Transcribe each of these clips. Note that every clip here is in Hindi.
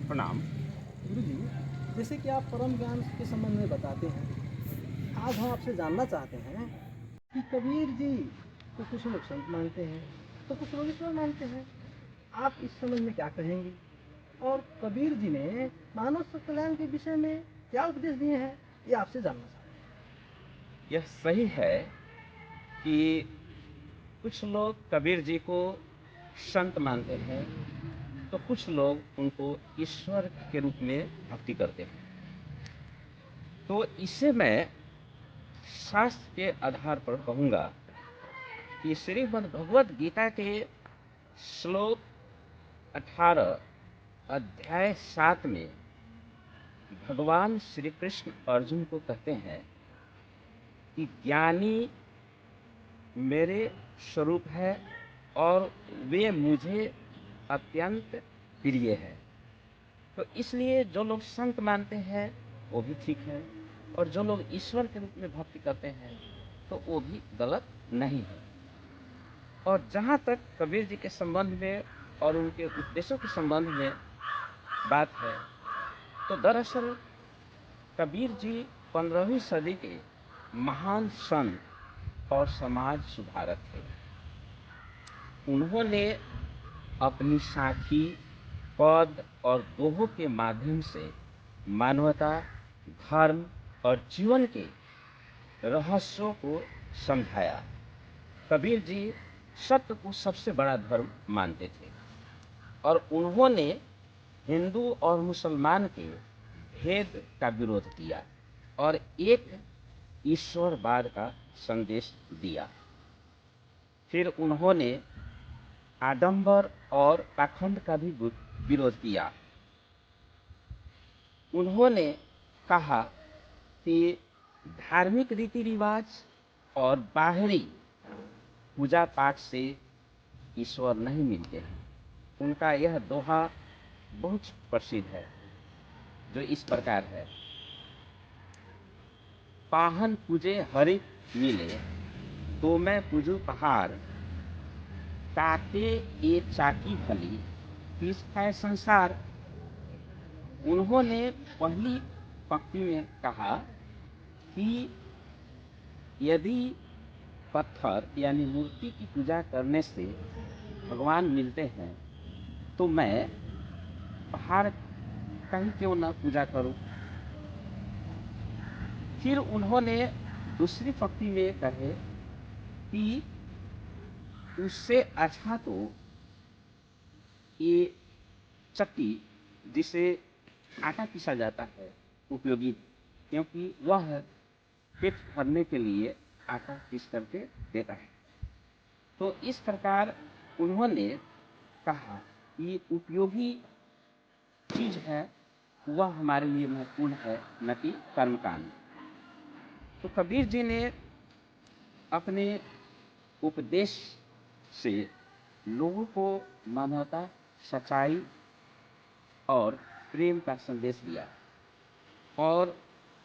प्रणाम। गुरु जी, जैसे कि आप परम ज्ञान के संबंध में बताते हैं, आज हम आपसे जानना चाहते हैं कि कबीर जी को कुछ लोग संत मानते हैं तो कुछ लोग ईश्वर मानते हैं। आप इस संबंध में क्या कहेंगे? और कबीर जी ने मानव कल्याण के विषय में क्या उपदेश दिए हैं, ये आपसे जानना चाहते यह सही है कि कुछ लोग कबीर जी को संत मानते हैं, तो कुछ लोग उनको ईश्वर के रूप में भक्ति करते हैं। तो इसे मैं शास्त्र के आधार पर कहूँगा कि श्रीमद् भगवद गीता के श्लोक 18 अध्याय 7 में भगवान श्री कृष्ण अर्जुन को कहते हैं कि ज्ञानी मेरे स्वरूप है और वे मुझे अत्यंत प्रिय है। तो इसलिए जो लोग संत मानते हैं वो भी ठीक है, और जो लोग ईश्वर के रूप में भक्ति करते हैं तो वो भी गलत नहीं है। और जहाँ तक कबीर जी के संबंध में और उनके उपदेशों के संबंध में बात है, तो दरअसल कबीर जी 15वीं सदी के महान संत और समाज सुधारक थे। उन्होंने अपनी साखी, पद और दोहों के माध्यम से मानवता, धर्म और जीवन के रहस्यों को समझाया। कबीर जी सत्य को सबसे बड़ा धर्म मानते थे और उन्होंने हिंदू और मुसलमान के भेद का विरोध किया और एक ईश्वरवाद का संदेश दिया। फिर उन्होंने आडंबर और पाखंड का भी विरोध किया। उन्होंने कहा कि धार्मिक रीति रिवाज और बाहरी पूजा पाठ से ईश्वर नहीं मिलते हैं। उनका यह दोहा बहुत प्रसिद्ध है, जो इस प्रकार है: पाहन पूजे हरि मिले, तो मैं पूजू पहाड़, काटे ये चाकी भली, पीस खाए संसार। उन्होंने पहली पंक्ति में कहा कि यदि पत्थर यानी मूर्ति की पूजा करने से भगवान मिलते हैं तो मैं पहाड़ का ही क्यों न पूजा करूं। फिर उन्होंने दूसरी पंक्ति में कहे कि उससे अच्छा तो ये चक्की जिसे आटा पीसा जाता है उपयोगी, क्योंकि वह पेट भरने के लिए आटा पीस करके देता है। तो इस प्रकार उन्होंने कहा कि उपयोगी चीज है वह हमारे लिए महत्वपूर्ण है, न कि कर्मकांड। तो कबीर जी ने अपने उपदेश से लोगों को मानवता, सच्चाई और प्रेम का संदेश दिया, और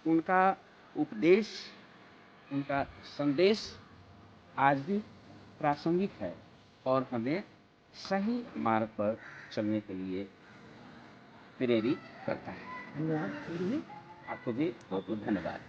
उनका उपदेश, उनका संदेश आज भी प्रासंगिक है और हमें सही मार्ग पर चलने के लिए प्रेरित करता है। हैं। धन्यवाद गुरु जी। आपको भी बहुत बहुत धन्यवाद।